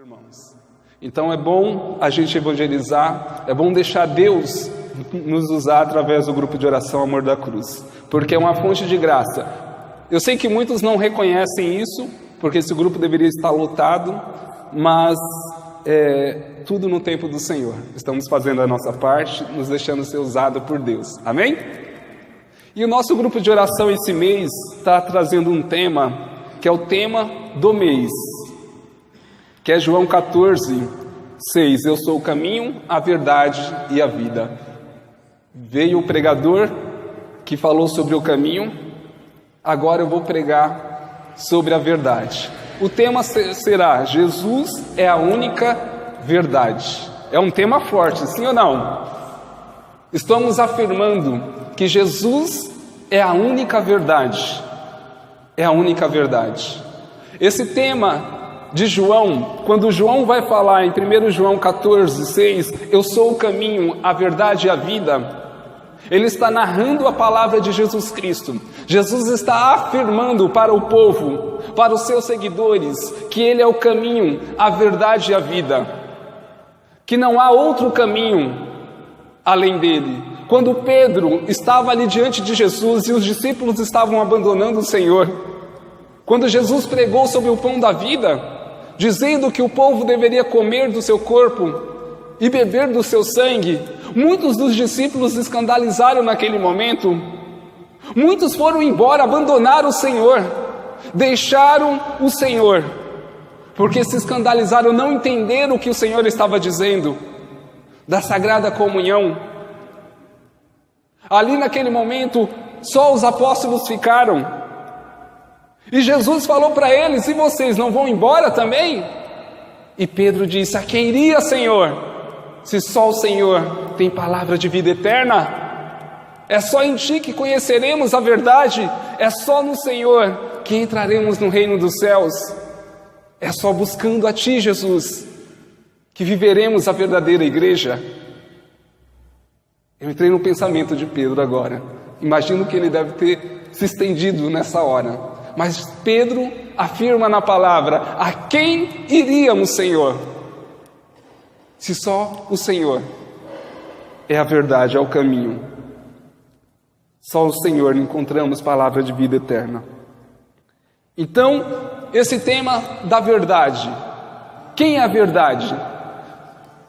Irmãos, então é bom a gente evangelizar, é bom deixar Deus nos usar através do grupo de oração Amor da Cruz, porque é uma fonte de graça. Eu sei que muitos não reconhecem isso, porque esse grupo deveria estar lotado, mas tudo no tempo do Senhor. Estamos fazendo a nossa parte, nos deixando ser usado por Deus. Amém? E o nosso grupo de oração esse mês está trazendo um tema, que é o tema do mês, que é João 14, 6. Eu sou o caminho, a verdade e a vida. Veio o pregador que falou sobre o caminho, agora eu vou pregar sobre a verdade. O tema será: Jesus é a única verdade. É um tema forte, sim ou não? Estamos afirmando que Jesus é a única verdade. É a única verdade. Esse tema de João, quando João vai falar em 1 João 14, 6, eu sou o caminho, a verdade e a vida, ele está narrando a palavra de Jesus Cristo. Jesus está afirmando para o povo, para os seus seguidores, que ele é o caminho, a verdade e a vida, que não há outro caminho além dele. Quando Pedro estava ali diante de Jesus e os discípulos estavam abandonando o Senhor, quando Jesus pregou sobre o pão da vida, dizendo que o povo deveria comer do seu corpo e beber do seu sangue, muitos dos discípulos se escandalizaram naquele momento. Muitos foram embora, abandonaram o Senhor, deixaram o Senhor, porque se escandalizaram, não entenderam o que o Senhor estava dizendo da Sagrada Comunhão. Ali naquele momento, só os apóstolos ficaram. E Jesus falou para eles: e vocês não vão embora também? E Pedro disse: a quem iria, Senhor, se só o Senhor tem palavra de vida eterna? É só em Ti que conheceremos a verdade, é só no Senhor que entraremos no reino dos céus. É só buscando a Ti, Jesus, que viveremos a verdadeira igreja. Eu entrei no pensamento de Pedro agora. Imagino que ele deve ter se estendido nessa hora. Mas Pedro afirma na palavra: a quem iríamos, Senhor? Se só o Senhor é a verdade, é o caminho. Só o Senhor encontramos palavra de vida eterna. Então, esse tema da verdade. Quem é a verdade?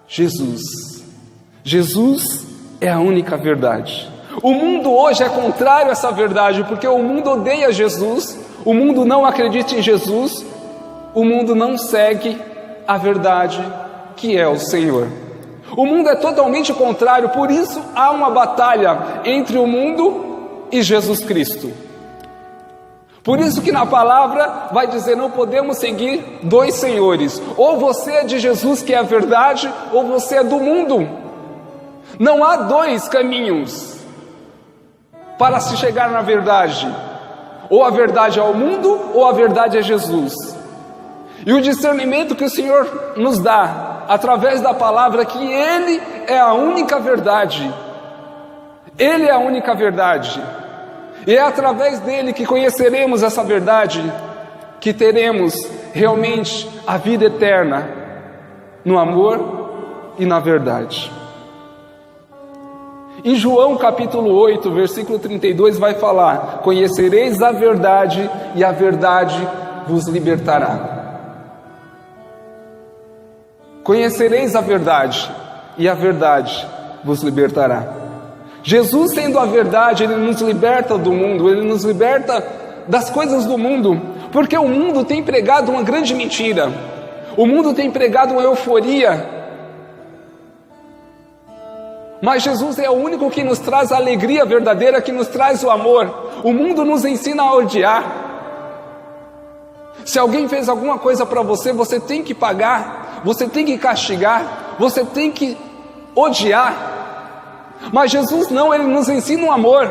Jesus. Jesus é a única verdade. O mundo hoje é contrário a essa verdade, porque o mundo odeia Jesus, o mundo não acredita em Jesus, o mundo não segue a verdade que é o Senhor. O mundo é totalmente contrário, por isso há uma batalha entre o mundo e Jesus Cristo. Por isso que na palavra vai dizer: não podemos seguir dois senhores, ou você é de Jesus, que é a verdade, ou você é do mundo. Não há dois caminhos para se chegar na verdade. Ou a verdade é o mundo, ou a verdade é Jesus. E o discernimento que o Senhor nos dá, através da palavra, que Ele é a única verdade. Ele é a única verdade. E é através dele que conheceremos essa verdade, que teremos realmente a vida eterna, no amor e na verdade. Em João capítulo 8, versículo 32 vai falar: conhecereis a verdade e a verdade vos libertará. Conhecereis a verdade e a verdade vos libertará. Jesus, sendo a verdade, Ele nos liberta do mundo, Ele nos liberta das coisas do mundo, porque o mundo tem pregado uma grande mentira, o mundo tem pregado uma euforia, mas Jesus é o único que nos traz a alegria verdadeira, que nos traz o amor. O mundo nos ensina a odiar. Se alguém fez alguma coisa para você, você tem que pagar, você tem que castigar, você tem que odiar. Mas Jesus não, Ele nos ensina o amor.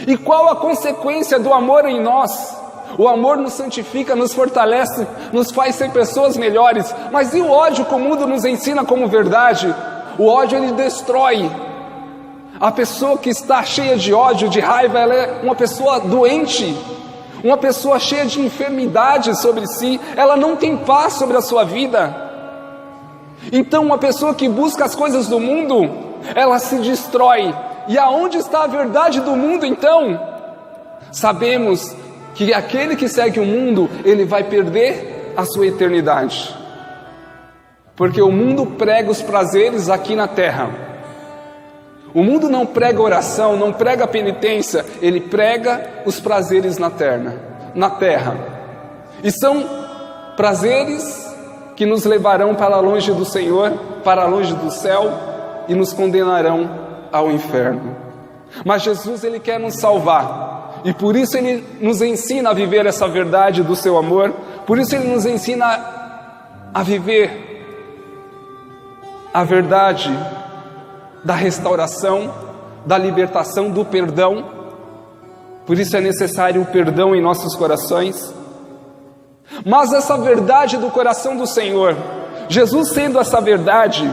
E qual a consequência do amor em nós? O amor nos santifica, nos fortalece, nos faz ser pessoas melhores. Mas e o ódio que o mundo nos ensina como verdade? O ódio, ele destrói. A pessoa que está cheia de ódio, de raiva, ela é uma pessoa doente, uma pessoa cheia de enfermidade sobre si, ela não tem paz sobre a sua vida. Então uma pessoa que busca as coisas do mundo, ela se destrói. E aonde está a verdade do mundo então? Sabemos que aquele que segue o mundo, ele vai perder a sua eternidade. Porque o mundo prega os prazeres aqui na terra. O mundo não prega oração, não prega penitência, ele prega os prazeres na terra. E são prazeres que nos levarão para longe do Senhor, para longe do céu e nos condenarão ao inferno. Mas Jesus, ele quer nos salvar. E por isso ele nos ensina a viver essa verdade do seu amor. Por isso ele nos ensina a viver a verdade da restauração, da libertação, do perdão. Por isso é necessário o perdão em nossos corações. Mas essa verdade do coração do Senhor, Jesus sendo essa verdade,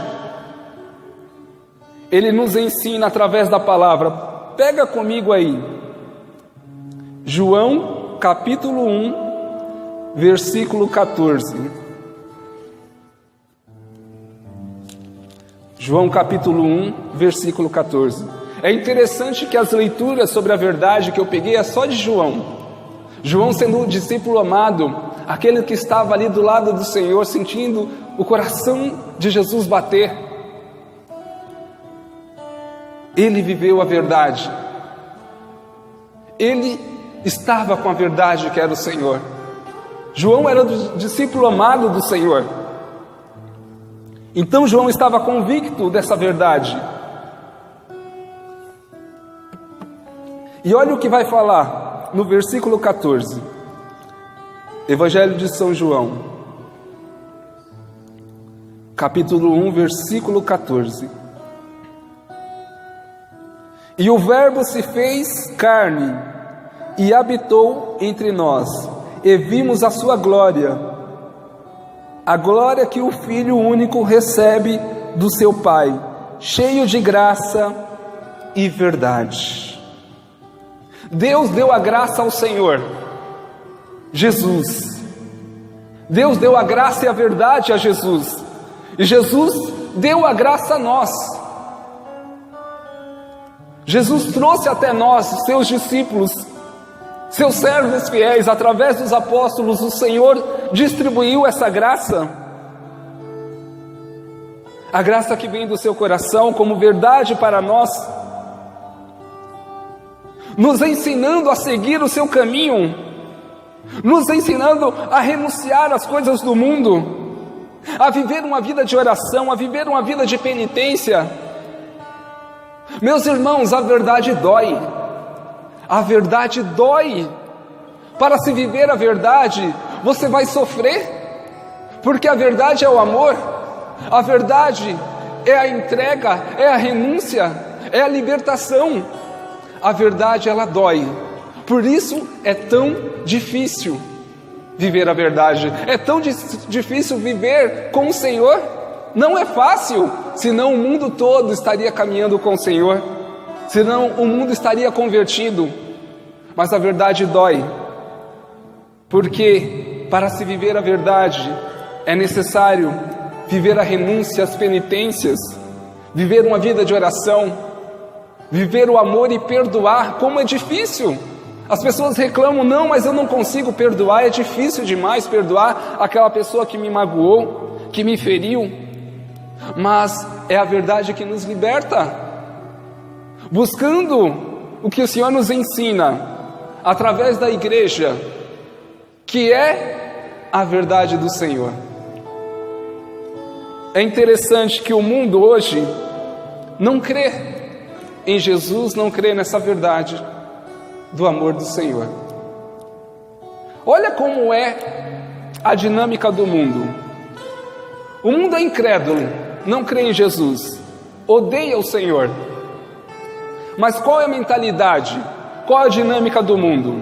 Ele nos ensina através da palavra. Pega comigo aí, João capítulo 1, versículo 14. João capítulo 1, versículo 14. É interessante que as leituras sobre a verdade que eu peguei é só de João. João sendo o discípulo amado, aquele que estava ali do lado do Senhor, sentindo o coração de Jesus bater. Ele viveu a verdade. Ele estava com a verdade que era o Senhor. João era o discípulo amado do Senhor. Então João estava convicto dessa verdade. E olha o que vai falar no versículo 14. Evangelho de São João, capítulo 1, versículo 14. E o Verbo se fez carne e habitou entre nós, e vimos a sua glória, a glória que o Filho único recebe do seu Pai, cheio de graça e verdade. Deus deu a graça ao Senhor, Jesus. Deus deu a graça e a verdade a Jesus, e Jesus deu a graça a nós. Jesus trouxe até nós, seus discípulos, seus servos fiéis, através dos apóstolos. O Senhor distribuiu essa graça, a graça que vem do seu coração como verdade para nós, nos ensinando a seguir o seu caminho, nos ensinando a renunciar às coisas do mundo, a viver uma vida de oração, a viver uma vida de penitência. Meus irmãos, a verdade dói. A verdade dói. Para se viver a verdade, você vai sofrer, porque a verdade é o amor, a verdade é a entrega, é a renúncia, é a libertação. A verdade, ela dói. Por isso é tão difícil viver a verdade. É tão difícil viver com o Senhor. Não é fácil, senão o mundo todo estaria caminhando com o Senhor, senão o mundo estaria convertido. Mas a verdade dói, porque para se viver a verdade é necessário viver a renúncia, as penitências, viver uma vida de oração, viver o amor e perdoar. Como é difícil! As pessoas reclamam: não, mas eu não consigo perdoar, é difícil demais perdoar aquela pessoa que me magoou, que me feriu. Mas é a verdade que nos liberta, buscando o que o Senhor nos ensina através da igreja, que é a verdade do Senhor. É interessante que o mundo hoje não crê em Jesus, não crê nessa verdade do amor do Senhor. Olha como é a dinâmica do mundo. O mundo é incrédulo, não crê em Jesus, odeia o Senhor. Mas qual é a mentalidade? Qual é a dinâmica do mundo?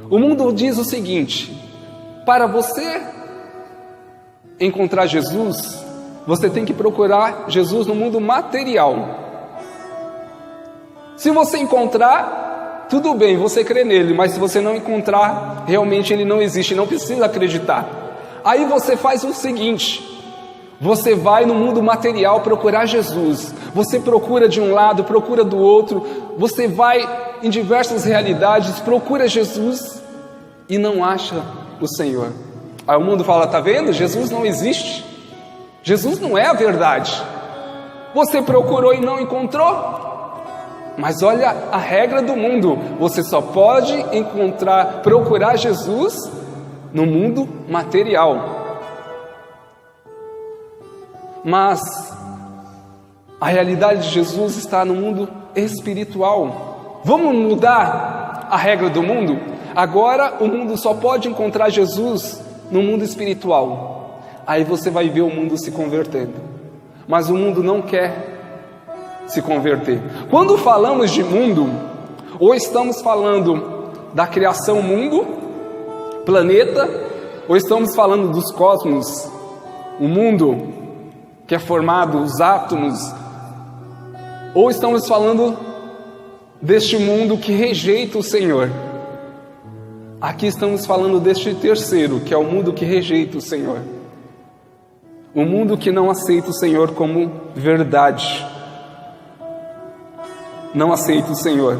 O mundo diz o seguinte: para você encontrar Jesus, você tem que procurar Jesus no mundo material. Se você encontrar, tudo bem, você crê nele, mas se você não encontrar, realmente ele não existe, não precisa acreditar. Aí você faz o seguinte: você vai no mundo material procurar Jesus. Você procura de um lado, procura do outro. Você vai em diversas realidades, procura Jesus e não acha o Senhor. Aí o mundo fala: tá vendo? Jesus não existe. Jesus não é a verdade. Você procurou e não encontrou. Mas olha a regra do mundo: você só pode procurar Jesus no mundo material. Mas a realidade de Jesus está no mundo espiritual. Vamos mudar a regra do mundo? Agora o mundo só pode encontrar Jesus no mundo espiritual. Aí você vai ver o mundo se convertendo. Mas o mundo não quer se converter. Quando falamos de mundo, ou estamos falando da criação mundo, planeta, ou estamos falando dos cosmos, o mundo que é formado, os átomos, ou estamos falando deste mundo que rejeita o Senhor. Aqui estamos falando deste terceiro, que é o mundo que rejeita o Senhor. O mundo que não aceita o Senhor como verdade. Não aceita o Senhor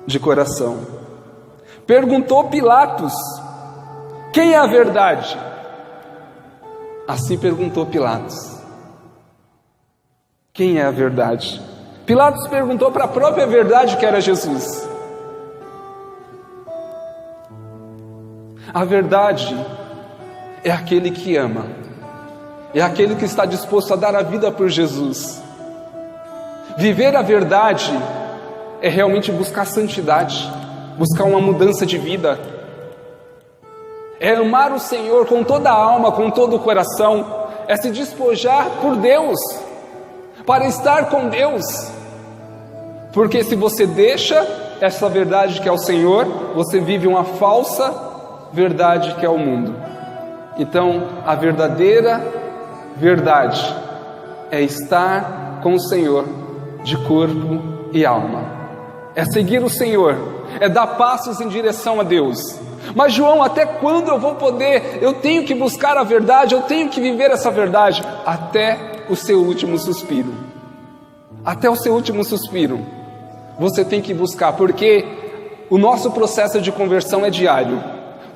de coração. Perguntou Pilatos: quem é a verdade? Assim perguntou Pilatos: quem é a verdade? Pilatos perguntou para a própria verdade, que era Jesus. A verdade é aquele que ama, é aquele que está disposto a dar a vida por Jesus. Viver a verdade é realmente buscar santidade, buscar uma mudança de vida. É amar o Senhor com toda a alma, com todo o coração. É se despojar por Deus, para estar com Deus. Porque se você deixa essa verdade que é o Senhor, você vive uma falsa verdade que é o mundo. Então, a verdadeira verdade é estar com o Senhor de corpo e alma. É seguir o Senhor, é dar passos em direção a Deus. Mas João, até quando eu vou poder? Eu tenho que buscar a verdade, eu tenho que viver essa verdade até o seu último suspiro. Até o seu último suspiro você tem que buscar, porque o nosso processo de conversão é diário.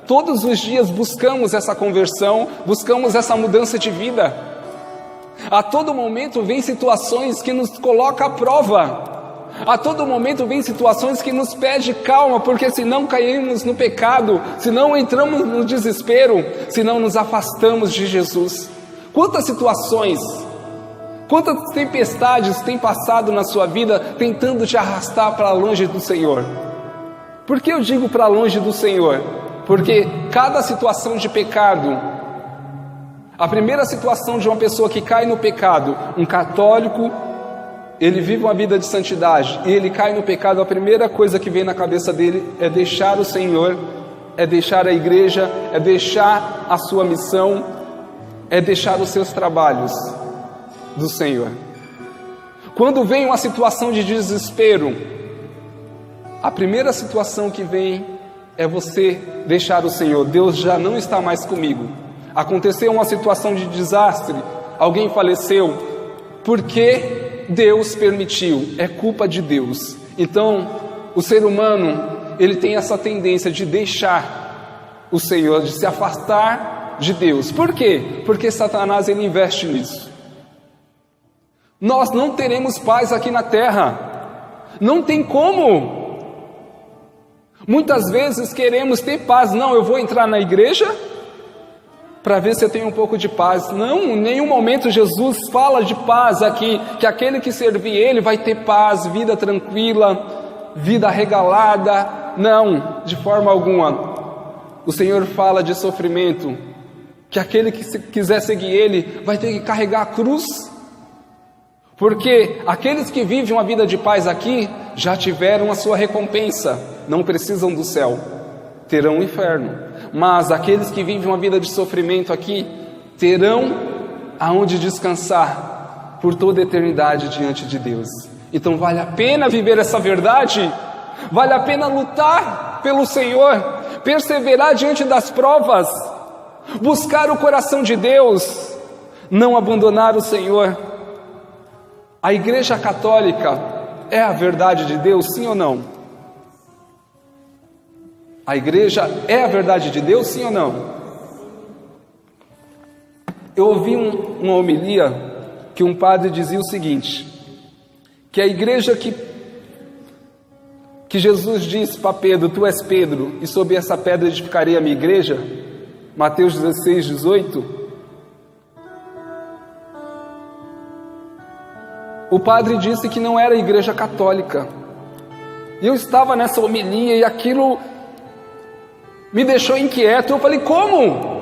Todos os dias buscamos essa conversão, buscamos essa mudança de vida. A todo momento vem situações que nos colocam à prova. A todo momento vem situações que nos pedem calma, porque se não caímos no pecado, se não entramos no desespero, se não nos afastamos de Jesus. Quantas situações, quantas tempestades tem passado na sua vida tentando te arrastar para longe do Senhor? Por que eu digo para longe do Senhor? Porque cada situação de pecado, a primeira situação de uma pessoa que cai no pecado, um católico, ele vive uma vida de santidade e ele cai no pecado, a primeira coisa que vem na cabeça dele é deixar o Senhor, é deixar a igreja, é deixar a sua missão, é deixar os seus trabalhos do Senhor. Quando vem uma situação de desespero, a primeira situação que vem é você deixar o Senhor. Deus já não está mais comigo. Aconteceu uma situação de desastre, alguém faleceu, por que Deus permitiu? É culpa de Deus. Então, o ser humano, ele tem essa tendência de deixar o Senhor, de se afastar de Deus. Por quê? Porque Satanás, ele investe nisso. Nós não teremos paz aqui na terra. Não tem como. Muitas vezes queremos ter paz. Não, eu vou entrar na igreja para ver se eu tenho um pouco de paz. Não, em nenhum momento Jesus fala de paz aqui, que aquele que servir Ele vai ter paz, vida tranquila, vida regalada. Não, de forma alguma. O Senhor fala de sofrimento, que aquele que quiser seguir Ele vai ter que carregar a cruz. Porque aqueles que vivem uma vida de paz aqui, já tiveram a sua recompensa, não precisam do céu, terão o inferno. Mas aqueles que vivem uma vida de sofrimento aqui, terão aonde descansar por toda a eternidade diante de Deus. Então vale a pena viver essa verdade, vale a pena lutar pelo Senhor, perseverar diante das provas, buscar o coração de Deus, não abandonar o Senhor. A Igreja Católica é a verdade de Deus, sim ou não? A Igreja é a verdade de Deus, sim ou não? Eu ouvi uma homilia que um padre dizia o seguinte, que a igreja que Jesus disse para Pedro, tu és Pedro, e sobre essa pedra edificarei a minha igreja, Mateus 16, 18, o padre disse que não era a Igreja Católica. E eu estava nessa homilia e aquilo me deixou inquieto. Eu falei, como?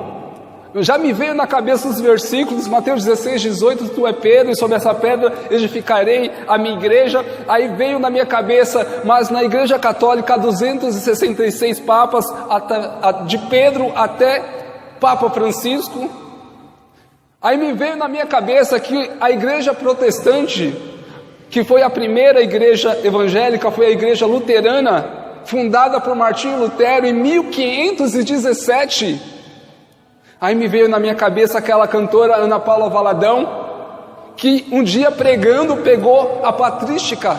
Já me veio na cabeça os versículos, Mateus 16, 18, tu é Pedro, e sobre essa pedra edificarei a minha igreja. Aí veio na minha cabeça, mas na Igreja Católica há 266 papas, de Pedro até Papa Francisco. Aí me veio na minha cabeça que a Igreja Protestante, que foi a primeira igreja evangélica, foi a Igreja Luterana, fundada por Martinho Lutero em 1517. Aí me veio na minha cabeça aquela cantora Ana Paula Valadão, que um dia pregando pegou a patrística,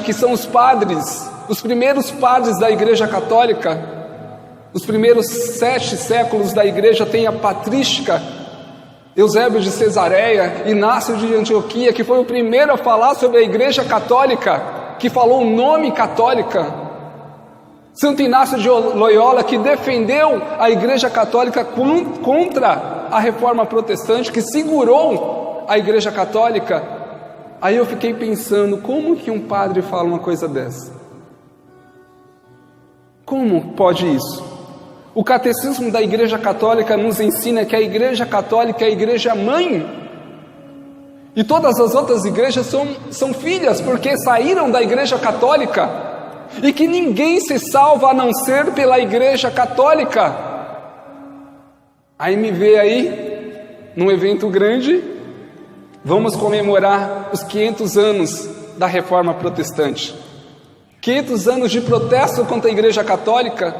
que são os padres, os primeiros padres da Igreja Católica, os primeiros 7 séculos da igreja tem a patrística, Eusébio de Cesareia, Inácio de Antioquia, que foi o primeiro a falar sobre a Igreja Católica, que falou o nome católica. Santo Inácio de Loyola, que defendeu a Igreja Católica contra a Reforma Protestante, que segurou a Igreja Católica. Aí eu fiquei pensando, como que um padre fala uma coisa dessa? Como pode isso? O Catecismo da Igreja Católica nos ensina que a Igreja Católica é a Igreja Mãe, e todas as outras igrejas são filhas, porque saíram da Igreja Católica, e que ninguém se salva a não ser pela Igreja Católica. Aí me vê aí, num evento grande, vamos comemorar os 500 anos da Reforma Protestante, 500 anos de protesto contra a Igreja Católica,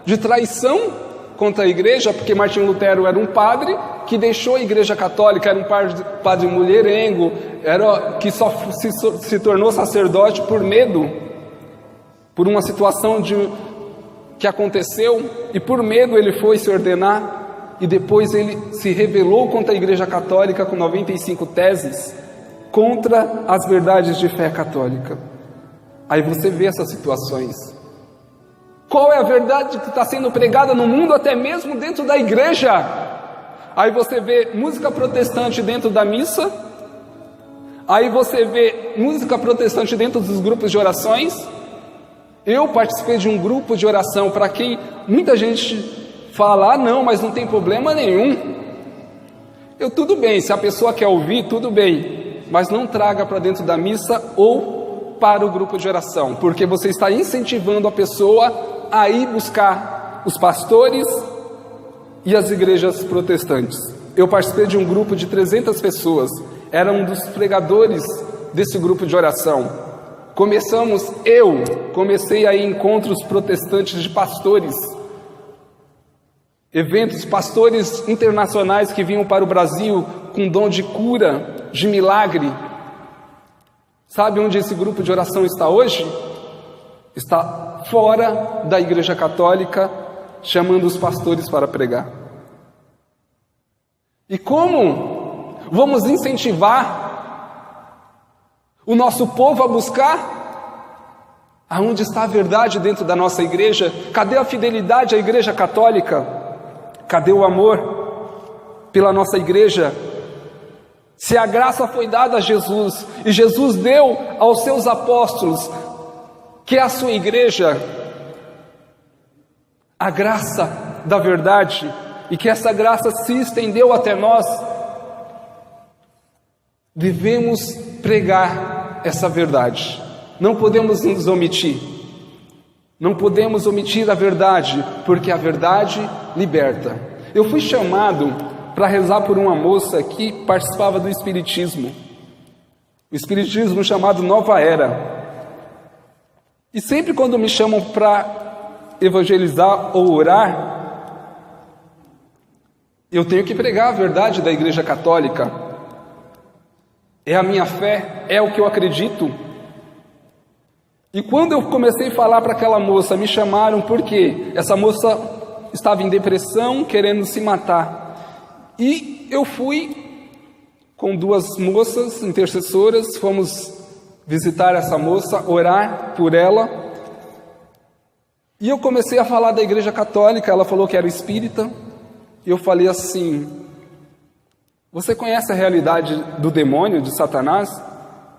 de traição contra a igreja, porque Martinho Lutero era um padre que deixou a Igreja Católica, era um padre mulherengo, que só se tornou sacerdote por medo, por uma situação que aconteceu, e por medo ele foi se ordenar, e depois ele se rebelou contra a Igreja Católica com 95 teses contra as verdades de fé católica. Aí você vê essas situações. Qual é a verdade que está sendo pregada no mundo, até mesmo dentro da igreja? Aí você vê música protestante dentro da missa, aí você vê música protestante dentro dos grupos de orações. Eu participei de um grupo de oração para quem muita gente fala, não, mas não tem problema nenhum. Tudo bem, se a pessoa quer ouvir, tudo bem, mas não traga para dentro da missa ou para o grupo de oração, porque você está incentivando a pessoa a ir buscar os pastores e as igrejas protestantes. Eu participei de um grupo de 300 pessoas, era um dos pregadores desse grupo de oração. Comecei a ir em encontros protestantes de pastores, eventos, pastores internacionais que vinham para o Brasil com dom de cura, de milagre. Sabe onde esse grupo de oração está hoje? Está fora da Igreja Católica, chamando os pastores para pregar. E como vamos incentivar o nosso povo a buscar aonde está a verdade dentro da nossa igreja? Cadê a fidelidade à Igreja Católica? Cadê o amor pela nossa igreja? Se a graça foi dada a Jesus, e Jesus deu aos seus apóstolos, que é a sua igreja, a graça da verdade, e que essa graça se estendeu até nós, devemos pregar essa verdade. Não podemos nos omitir. Não podemos omitir a verdade, porque a verdade liberta. Eu fui chamado para rezar por uma moça que participava do espiritismo. o espiritismo chamado Nova Era. E sempre quando me chamam para evangelizar ou orar, eu tenho que pregar a verdade da Igreja Católica. É a minha fé, é o que eu acredito. E quando eu comecei a falar para aquela moça, me chamaram porque essa moça estava em depressão, querendo se matar. E eu fui com duas moças intercessoras, fomos visitar essa moça, orar por ela. E eu comecei a falar da Igreja Católica, ela falou que era espírita. E eu falei assim: você conhece a realidade do demônio, de Satanás?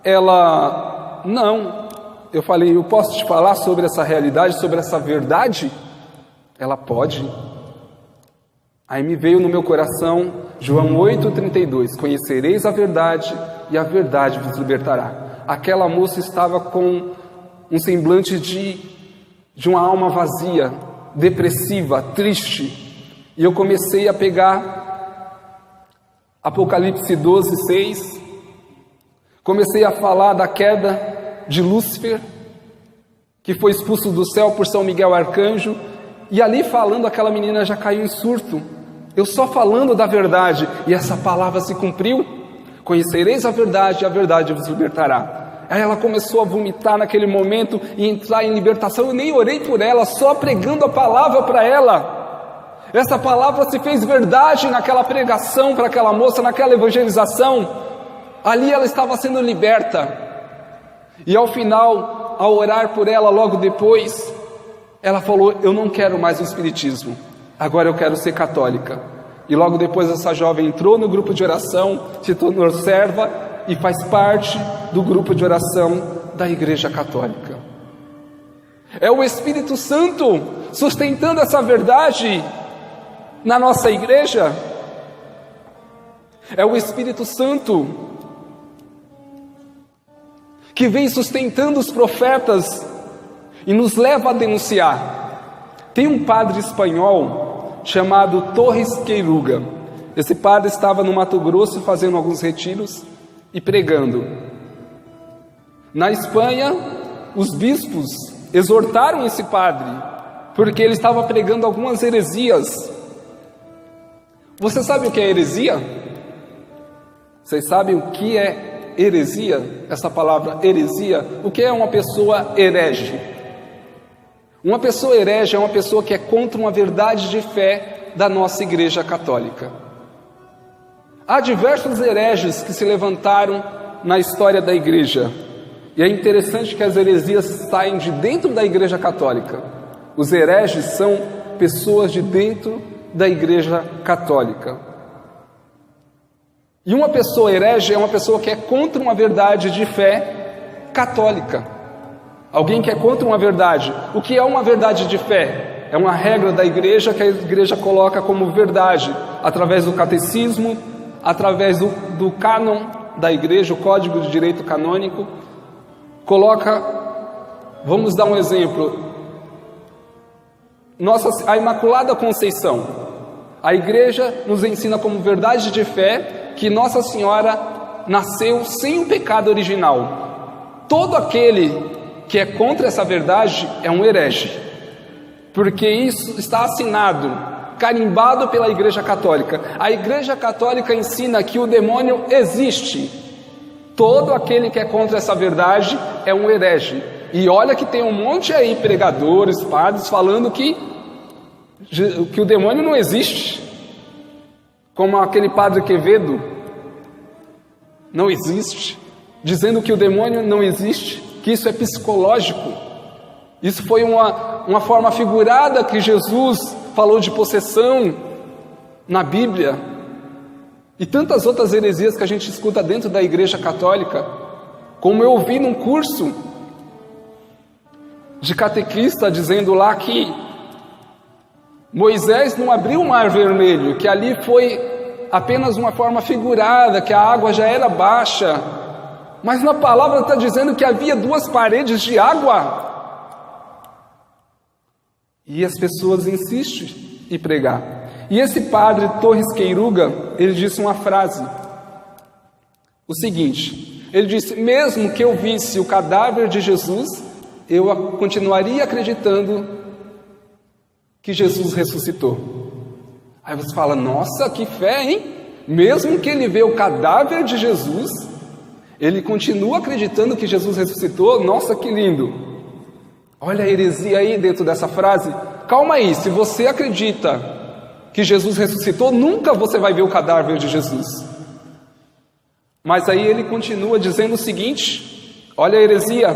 Ela, não. Eu falei: eu posso te falar sobre essa realidade, sobre essa verdade? Ela, pode. Aí me veio no meu coração João 8,32: conhecereis a verdade e a verdade vos libertará. Aquela moça estava com um semblante de uma alma vazia, depressiva, triste. E eu comecei a pegar Apocalipse 12:6, comecei a falar da queda de Lúcifer, que foi expulso do céu por São Miguel Arcanjo, e ali falando, aquela menina já caiu em surto. Eu só falando da verdade, e essa palavra se cumpriu: conhecereis a verdade e a verdade vos libertará. Aí ela começou a vomitar naquele momento e entrar em libertação. Eu nem orei por ela, só pregando a palavra para ela. Essa palavra se fez verdade naquela pregação para aquela moça, naquela evangelização. Ali ela estava sendo liberta. E ao final, ao orar por ela logo depois, ela falou: eu não quero mais o espiritismo, agora eu quero ser católica. E logo depois essa jovem entrou no grupo de oração, se tornou serva e faz parte do grupo de oração da Igreja Católica. É o Espírito Santo sustentando essa verdade na nossa igreja. É o Espírito Santo que vem sustentando os profetas e nos leva a denunciar. Tem um padre espanhol chamado Torres Queiruga. Esse padre estava no Mato Grosso fazendo alguns retiros e pregando. Na Espanha, os bispos exortaram esse padre, porque ele estava pregando algumas heresias. Você sabe o que é heresia? Vocês sabem o que é heresia? Essa palavra heresia, o que é uma pessoa herege? Uma pessoa herege é uma pessoa que é contra uma verdade de fé da nossa Igreja Católica. Há diversos hereges que se levantaram na história da igreja. E é interessante que as heresias saem de dentro da Igreja Católica. Os hereges são pessoas de dentro da Igreja Católica. E uma pessoa herege é uma pessoa que é contra uma verdade de fé católica. Alguém que é contra uma verdade. O que é uma verdade de fé? É uma regra da igreja que a igreja coloca como verdade, através do catecismo, através do cânon da igreja, o Código de Direito Canônico. Coloca, vamos dar um exemplo, a Imaculada Conceição. A igreja nos ensina como verdade de fé que Nossa Senhora nasceu sem o pecado original. Todo aquele que é contra essa verdade é um herege, porque isso está assinado, carimbado pela Igreja Católica. A Igreja Católica ensina que o demônio existe. Todo aquele que é contra essa verdade é um herege. E olha que tem um monte aí, pregadores, padres, falando que o demônio não existe. Como aquele padre Quevedo, não existe. Dizendo que o demônio não existe, que isso é psicológico. Isso foi uma forma figurada que Jesus falou de possessão na Bíblia. E tantas outras heresias que a gente escuta dentro da Igreja Católica. Como eu ouvi num curso de catequista dizendo lá que Moisés não abriu o mar vermelho, que ali foi apenas uma forma figurada, que a água já era baixa. Mas na palavra está dizendo que havia 2 paredes de água. E as pessoas insistem em pregar. E esse padre Torres Queiruga, ele disse uma frase, o seguinte: Ele disse: mesmo que eu visse o cadáver de Jesus, eu continuaria acreditando que Jesus ressuscitou. Aí você fala: nossa, que fé, hein? Mesmo que ele vê o cadáver de Jesus, ele continua acreditando que Jesus ressuscitou. Nossa, que lindo! Olha a heresia aí dentro dessa frase. Calma aí, se você acredita que Jesus ressuscitou, nunca você vai ver o cadáver de Jesus. Mas aí ele continua dizendo o seguinte, olha a heresia.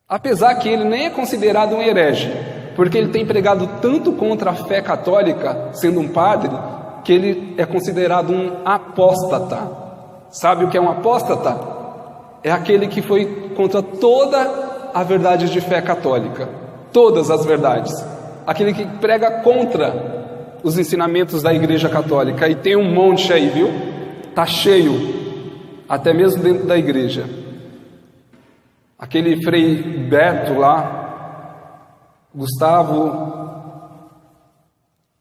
Apesar que ele nem é considerado um herege, porque ele tem pregado tanto contra a fé católica, sendo um padre, que ele é considerado um apóstata. Sabe o que é um apóstata? É aquele que foi contra toda a verdade de fé católica, todas as verdades. Aquele que prega contra os ensinamentos da Igreja Católica. E tem um monte aí, viu? Tá cheio, até mesmo dentro da igreja. Aquele Frei Beto lá, Gustavo,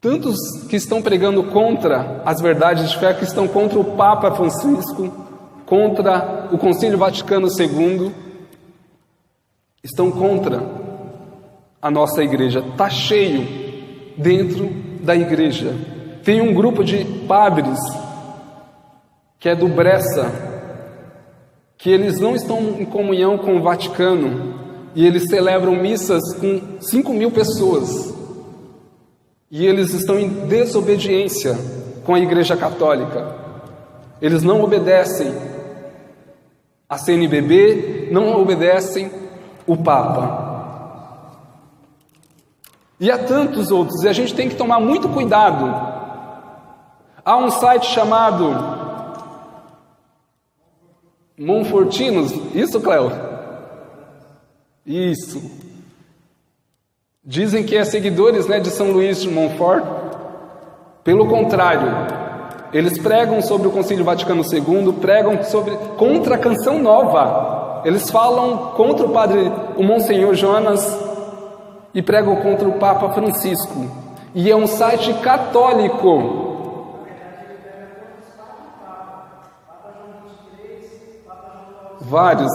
tantos que estão pregando contra as verdades de fé, que estão contra o Papa Francisco, contra o Concílio Vaticano II, estão contra a nossa igreja. Está cheio dentro da igreja. Tem um grupo de padres que é do Bressa, que eles não estão em comunhão com o Vaticano, e eles celebram missas com 5.000 pessoas, e eles estão em desobediência com a Igreja Católica. Eles não obedecem a CNBB, não obedecem o Papa. E há tantos outros, e a gente tem que tomar muito cuidado. Há um site chamado Monfortinos, isso, Cléo? Isso. Dizem que é seguidores, de São Luís de Montfort. Pelo contrário, eles pregam sobre o Concílio Vaticano II, pregam contra a Canção Nova. Eles falam contra o Monsenhor Jonas e pregam contra o Papa Francisco. E é um site católico. Vários,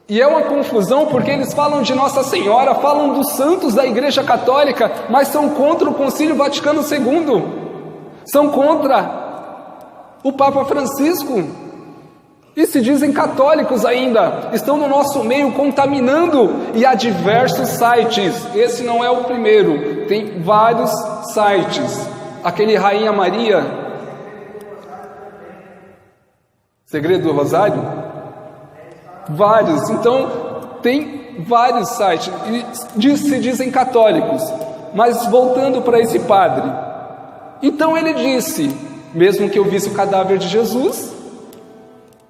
E é uma confusão porque eles falam de Nossa Senhora, falam dos santos da Igreja Católica, mas são contra o Concílio Vaticano II, são contra o Papa Francisco, e se dizem católicos ainda, estão no nosso meio contaminando, e há diversos sites, esse não é o primeiro, tem vários sites, aquele Rainha Maria, Segredo do Rosário? Vários. Então, tem vários sites. E se dizem católicos. Mas voltando para esse padre. Então ele disse, mesmo que eu visse o cadáver de Jesus,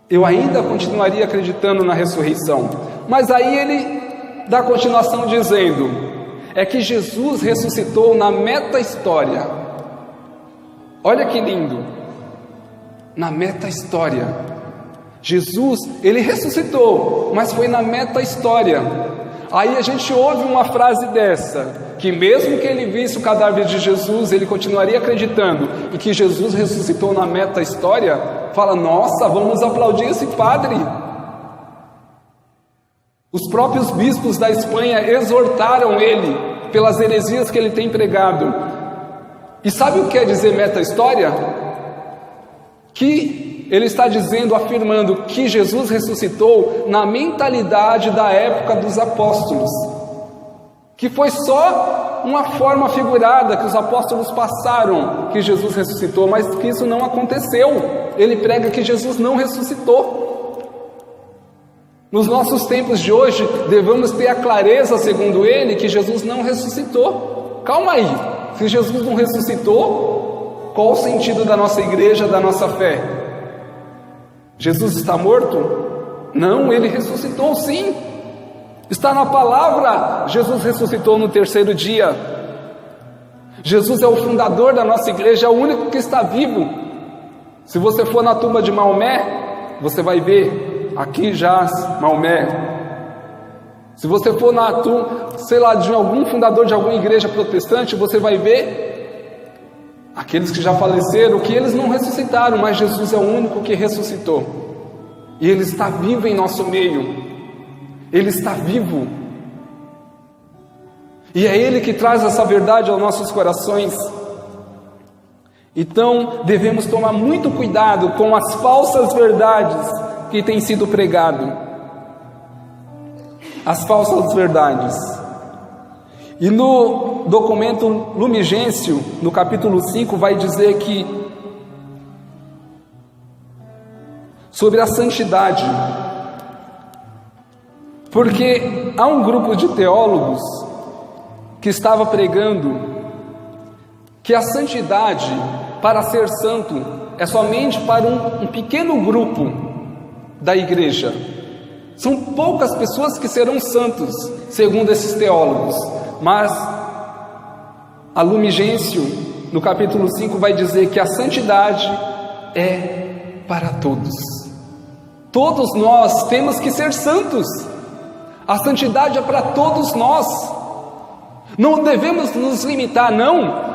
eu ainda continuaria acreditando na ressurreição. Mas aí ele dá continuação dizendo, é que Jesus ressuscitou na meta-história. Olha que lindo. Na meta-história. Jesus, ele ressuscitou, mas foi na meta-história. Aí a gente ouve uma frase dessa, que mesmo que ele visse o cadáver de Jesus, ele continuaria acreditando, e que Jesus ressuscitou na meta-história, fala, nossa, vamos aplaudir esse padre. Os próprios bispos da Espanha exortaram ele, pelas heresias que ele tem pregado. E sabe o que quer dizer meta-história? Que ele está dizendo, afirmando que Jesus ressuscitou na mentalidade da época dos apóstolos, que foi só uma forma figurada que os apóstolos passaram que Jesus ressuscitou, mas que isso não aconteceu. Ele prega que Jesus não ressuscitou. Nos nossos tempos de hoje, devemos ter a clareza, segundo ele, que Jesus não ressuscitou. Calma aí, se Jesus não ressuscitou, qual o sentido da nossa igreja, da nossa fé? Jesus está morto? Não, ele ressuscitou sim. Está na palavra, Jesus ressuscitou no terceiro dia. Jesus é o fundador da nossa igreja, é o único que está vivo. Se você for na tumba de Maomé, você vai ver, aqui jaz Maomé. Se você for na tumba, de algum fundador de alguma igreja protestante, você vai ver aqueles que já faleceram, que eles não ressuscitaram, mas Jesus é o único que ressuscitou. E Ele está vivo em nosso meio. Ele está vivo. E é Ele que traz essa verdade aos nossos corações. Então, devemos tomar muito cuidado com as falsas verdades que têm sido pregado. As falsas verdades. E no documento Lumen Gentium, no capítulo 5, vai dizer que sobre a santidade, porque há um grupo de teólogos que estava pregando que a santidade, para ser santo, é somente para um pequeno grupo da igreja. São poucas pessoas que serão santos, segundo esses teólogos. Mas a Lumen Gentium, no capítulo 5, vai dizer que a santidade é para todos. Todos nós temos que ser santos. A santidade é para todos nós. Não devemos nos limitar, não.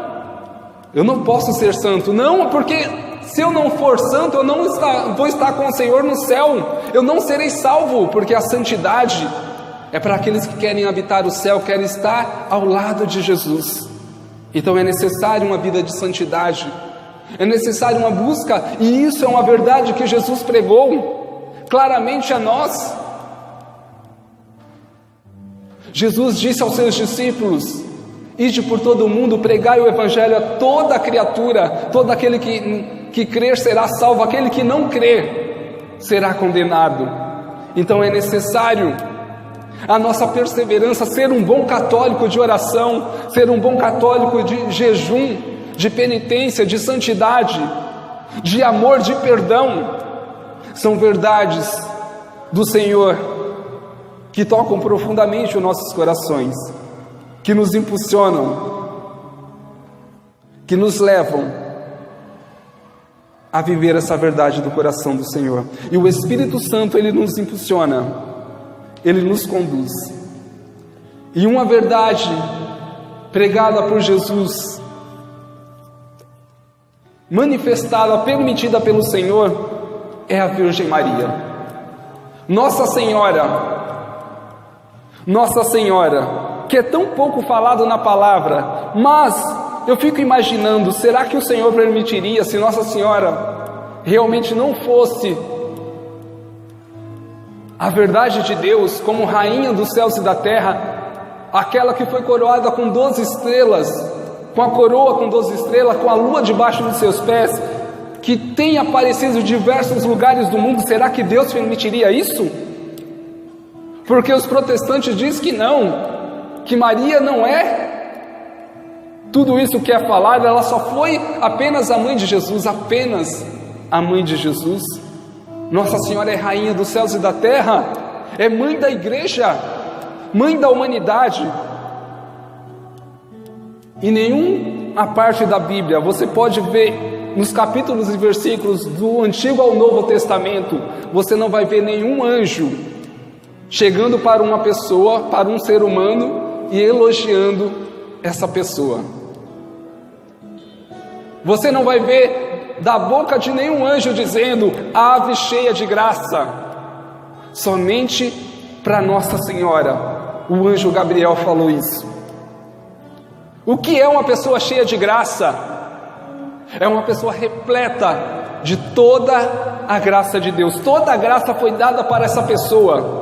Eu não posso ser santo, não, porque se eu não for santo, eu não vou estar com o Senhor no céu. Eu não serei salvo, porque a santidade é para aqueles que querem habitar o céu, querem estar ao lado de Jesus. Então é necessário uma vida de santidade, é necessário uma busca, e isso é uma verdade que Jesus pregou claramente a nós. Jesus disse aos seus discípulos: ide por todo o mundo, pregai o evangelho a toda criatura, todo aquele que crer será salvo, aquele que não crer será condenado. Então é necessário a nossa perseverança, ser um bom católico de oração, ser um bom católico de jejum, de penitência, de santidade, de amor, de perdão. São verdades do Senhor que tocam profundamente os nossos corações, que nos impulsionam, que nos levam a viver essa verdade do coração do Senhor. E o Espírito Santo, Ele nos impulsiona, Ele nos conduz. E uma verdade pregada por Jesus, manifestada, permitida pelo Senhor, é a Virgem Maria. Nossa Senhora, que é tão pouco falado na palavra, mas eu fico imaginando, será que o Senhor permitiria, se Nossa Senhora realmente não fosse a verdade de Deus, como rainha dos céus e da terra, aquela que foi coroada com 12 estrelas, com a coroa com 12 estrelas, com a lua debaixo dos seus pés, que tem aparecido em diversos lugares do mundo, será que Deus permitiria isso? Porque os protestantes dizem que não, que Maria não é tudo isso que é falado, ela só foi apenas a mãe de Jesus, apenas a mãe de Jesus. Nossa Senhora é rainha dos céus e da terra, é mãe da igreja, mãe da humanidade. Em nenhuma parte da Bíblia você pode ver, nos capítulos e versículos do Antigo ao Novo Testamento, você não vai ver nenhum anjo chegando para uma pessoa, para um ser humano, e elogiando essa pessoa. Você não vai ver da boca de nenhum anjo dizendo: ave cheia de graça. Somente para Nossa Senhora o anjo Gabriel falou isso. O que é uma pessoa cheia de graça? É uma pessoa repleta de toda a graça de Deus. Toda a graça foi dada para essa pessoa.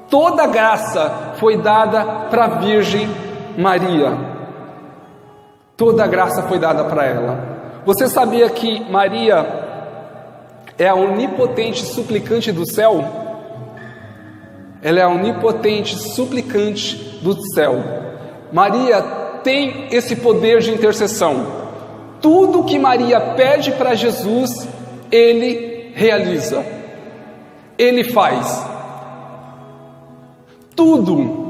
Toda a graça foi dada para a Virgem Maria. Toda a graça foi dada para ela. Você sabia que Maria é a onipotente suplicante do céu? Ela é a onipotente suplicante do céu. Maria tem esse poder de intercessão. Tudo que Maria pede para Jesus, Ele realiza. Ele faz. Tudo.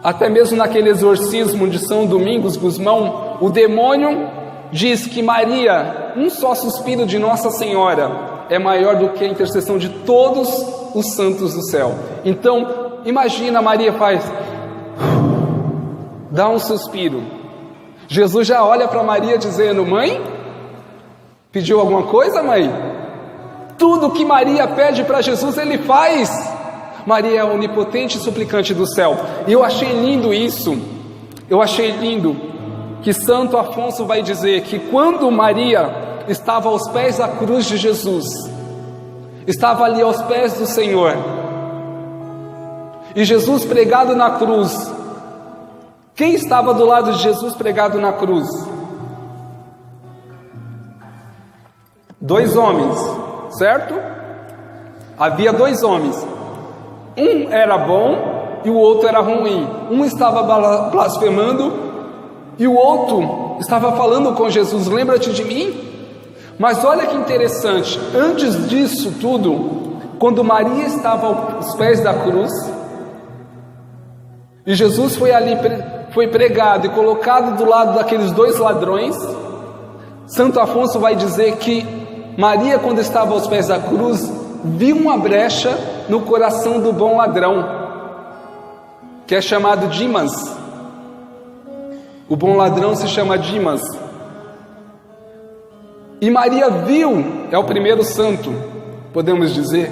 Até mesmo naquele exorcismo de São Domingos Gusmão, o demônio diz que Maria, um só suspiro de Nossa Senhora, é maior do que a intercessão de todos os santos do céu. Então, imagina, Maria dá um suspiro, Jesus já olha para Maria dizendo: mãe, pediu alguma coisa, mãe? Tudo que Maria pede para Jesus, ele faz. Maria é a onipotente suplicante do céu. E eu achei lindo isso. Eu achei lindo que Santo Afonso vai dizer que quando Maria estava aos pés da cruz de Jesus, estava ali aos pés do Senhor, e Jesus pregado na cruz, quem estava do lado de Jesus pregado na cruz? 2 homens, certo? Havia 2 homens. Um era bom e o outro era ruim. Um estava blasfemando e o outro estava falando com Jesus: lembra-te de mim? Mas olha que interessante, antes disso tudo, quando Maria estava aos pés da cruz, e Jesus foi pregado e colocado do lado daqueles 2 ladrões, Santo Afonso vai dizer que Maria, quando estava aos pés da cruz, viu uma brecha no coração do bom ladrão, que é chamado Dimas. O bom ladrão se chama Dimas. E Maria viu, é o primeiro santo, podemos dizer.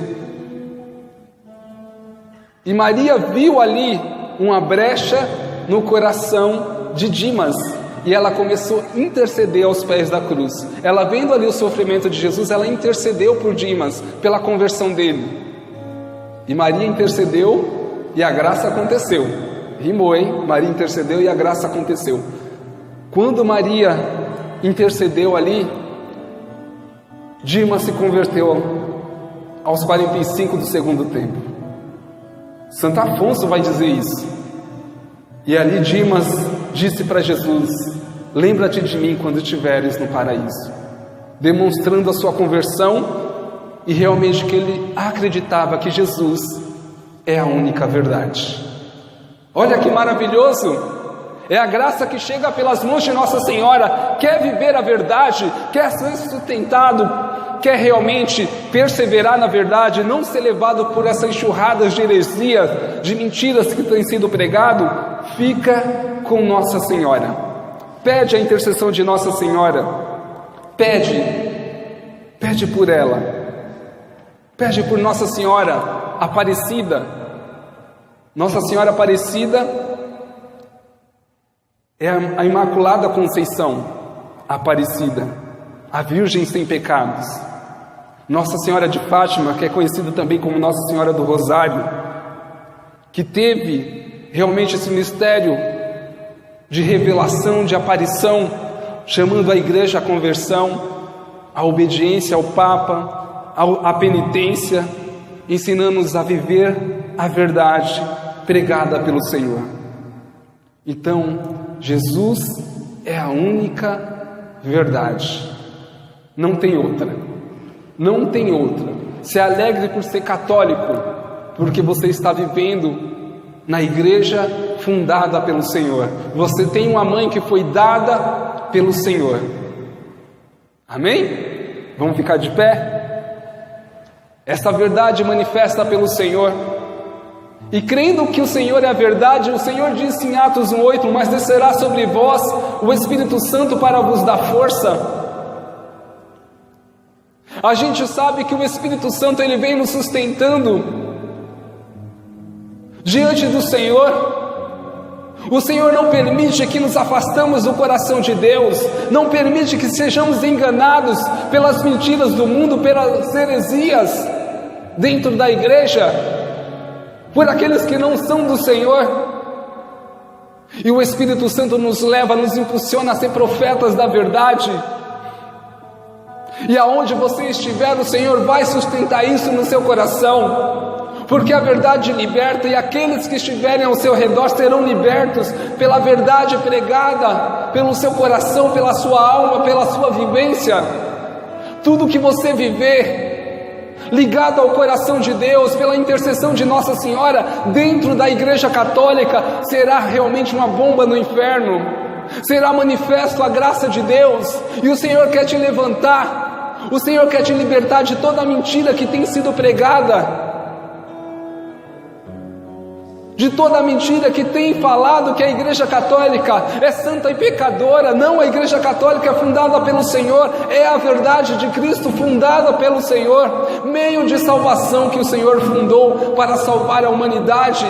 E Maria viu ali uma brecha no coração de Dimas, e ela começou a interceder aos pés da cruz. Ela vendo ali o sofrimento de Jesus, ela intercedeu por Dimas, pela conversão dele. E Maria intercedeu e a graça aconteceu. Rimou, hein? Maria intercedeu e a graça aconteceu. Quando Maria intercedeu ali, Dimas se converteu aos 45 do segundo tempo. Santo Afonso vai dizer isso. E ali Dimas disse para Jesus: lembra-te de mim quando estiveres no paraíso, demonstrando a sua conversão e realmente que ele acreditava que Jesus é a única verdade. Olha que maravilhoso! É a graça que chega pelas mãos de Nossa Senhora. Quer viver a verdade, quer ser sustentado, quer realmente perseverar na verdade, não ser levado por essas enxurradas de heresias, de mentiras que têm sido pregado, fica com Nossa Senhora. Pede a intercessão de Nossa Senhora. Pede por ela. Pede por Nossa Senhora Aparecida. Nossa Senhora Aparecida é a Imaculada Conceição Aparecida, a Virgem sem pecados. Nossa Senhora de Fátima, que é conhecida também como Nossa Senhora do Rosário, que teve realmente esse mistério de revelação, de aparição, chamando a igreja à conversão, à obediência ao Papa, à penitência, ensinando-nos a viver a verdade pregada pelo Senhor. Então, Jesus é a única verdade. Não tem outra. Não tem outra. Se alegre por ser católico, porque você está vivendo na igreja fundada pelo Senhor. Você tem uma mãe que foi dada pelo Senhor. Amém? Vamos ficar de pé? Essa verdade manifesta pelo Senhor. E crendo que o Senhor é a verdade, o Senhor disse em Atos 1:8: mas descerá sobre vós o Espírito Santo para vos dar força. A gente sabe que o Espírito Santo ele vem nos sustentando diante do Senhor. O Senhor não permite que nos afastamos do coração de Deus, não permite que sejamos enganados pelas mentiras do mundo, pelas heresias dentro da igreja, por aqueles que não são do Senhor. E o Espírito Santo nos leva, nos impulsiona a ser profetas da verdade. E aonde você estiver, o Senhor vai sustentar isso no seu coração, porque a verdade liberta, e aqueles que estiverem ao seu redor serão libertos pela verdade pregada, pelo seu coração, pela sua alma, pela sua vivência. Tudo que você viver ligado ao coração de Deus, pela intercessão de Nossa Senhora, dentro da Igreja Católica, será realmente uma bomba no inferno, será manifesto a graça de Deus, e o Senhor quer te levantar, o Senhor quer te libertar de toda a mentira que tem sido pregada. de toda a mentira que tem falado que a Igreja Católica é santa e pecadora. Não, a Igreja Católica é fundada pelo Senhor, é a verdade de Cristo fundada pelo Senhor, meio de salvação que o Senhor fundou para salvar a humanidade.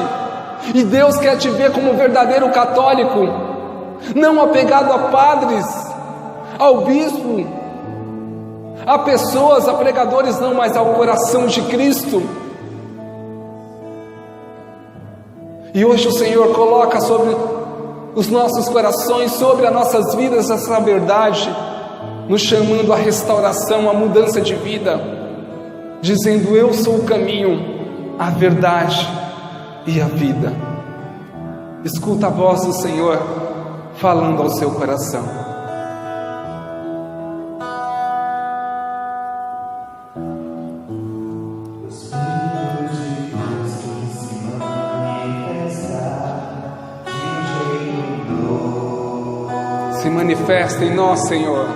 E Deus quer te ver como verdadeiro católico, não apegado a padres, ao bispo, a pessoas, a pregadores, não, mas ao coração de Cristo. E hoje o Senhor coloca sobre os nossos corações, sobre as nossas vidas, essa verdade, nos chamando à restauração, à mudança de vida, dizendo: eu sou o caminho, a verdade e a vida. Escuta a voz do Senhor falando ao seu coração. Se manifesta em nós, Senhor.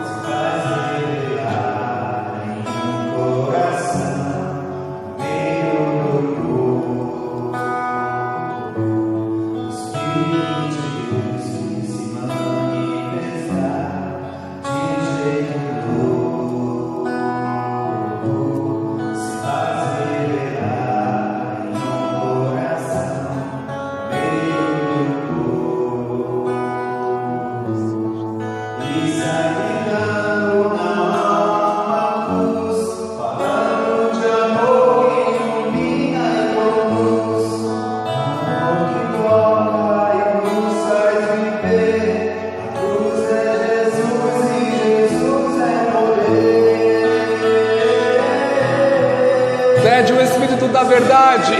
Pede o Espírito da verdade.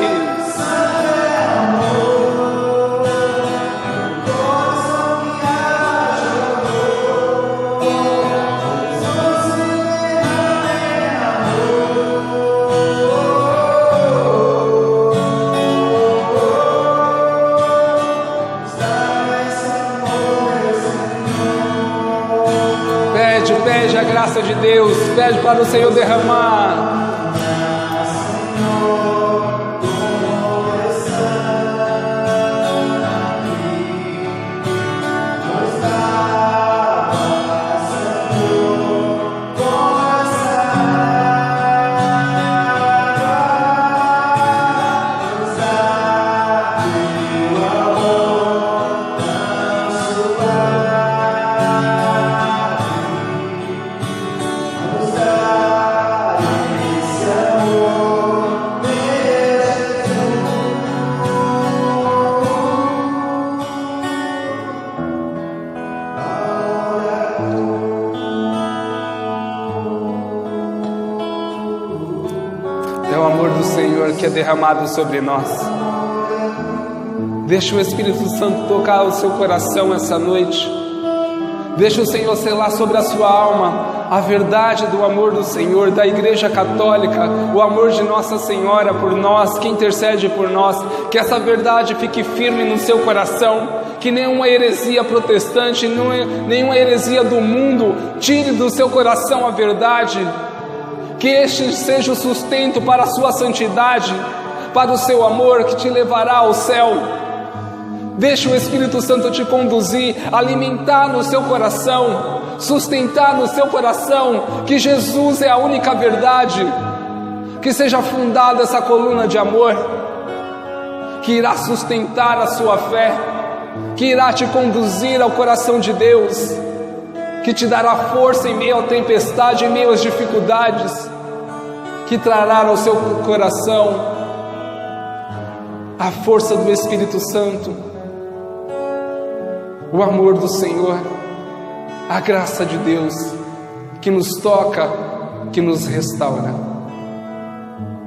Pede a graça de Deus, pede para o Senhor derramar. É o amor do Senhor que é derramado sobre nós. Deixa o Espírito Santo tocar o seu coração essa noite. Deixa o Senhor selar sobre a sua alma a verdade do amor do Senhor, da Igreja Católica, o amor de Nossa Senhora por nós, que intercede por nós. Que essa verdade fique firme no seu coração, que nenhuma heresia protestante, nenhuma heresia do mundo tire do seu coração a verdade. Que este seja o sustento para a sua santidade, para o seu amor que te levará ao céu. Deixa o Espírito Santo te conduzir, alimentar no seu coração, sustentar no seu coração que Jesus é a única verdade. Que seja fundada essa coluna de amor, que irá sustentar a sua fé, que irá te conduzir ao coração de Deus, que te dará força em meio à tempestade, em meio às dificuldades, que trará ao seu coração a força do Espírito Santo, o amor do Senhor, a graça de Deus, que nos toca, que nos restaura.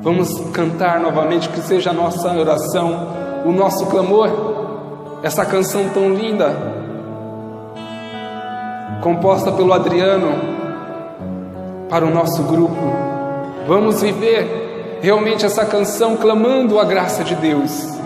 Vamos cantar novamente, que seja a nossa oração, o nosso clamor, essa canção tão linda, composta pelo Adriano, para o nosso grupo. Vamos viver realmente essa canção clamando a graça de Deus.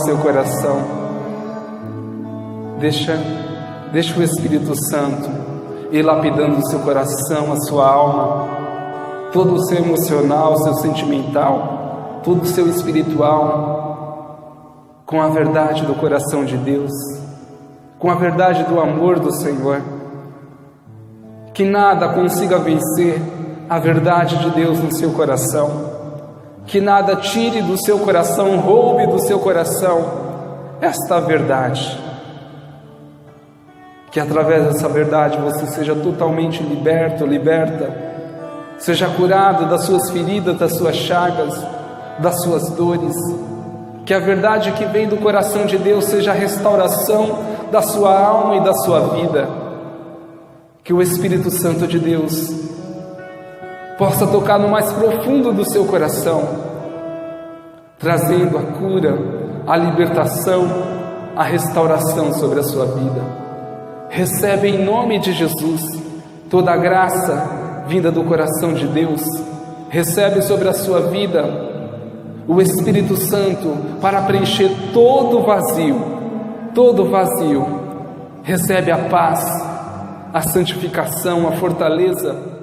seu coração. Deixa o Espírito Santo ir lapidando o seu coração, a sua alma, todo o seu emocional, o seu sentimental, todo o seu espiritual, com a verdade do coração de Deus, com a verdade do amor do Senhor. Que nada consiga vencer a verdade de Deus no seu coração. Que nada tire do seu coração, roube do seu coração esta verdade. Que através dessa verdade você seja totalmente liberto, liberta, seja curado das suas feridas, das suas chagas, das suas dores. Que a verdade que vem do coração de Deus seja a restauração da sua alma e da sua vida. Que o Espírito Santo de Deus possa tocar no mais profundo do seu coração, trazendo a cura, a libertação, a restauração sobre a sua vida. Recebe em nome de Jesus toda a graça vinda do coração de Deus. Recebe sobre a sua vida o Espírito Santo para preencher todo vazio, todo vazio. Recebe a paz, a santificação, a fortaleza,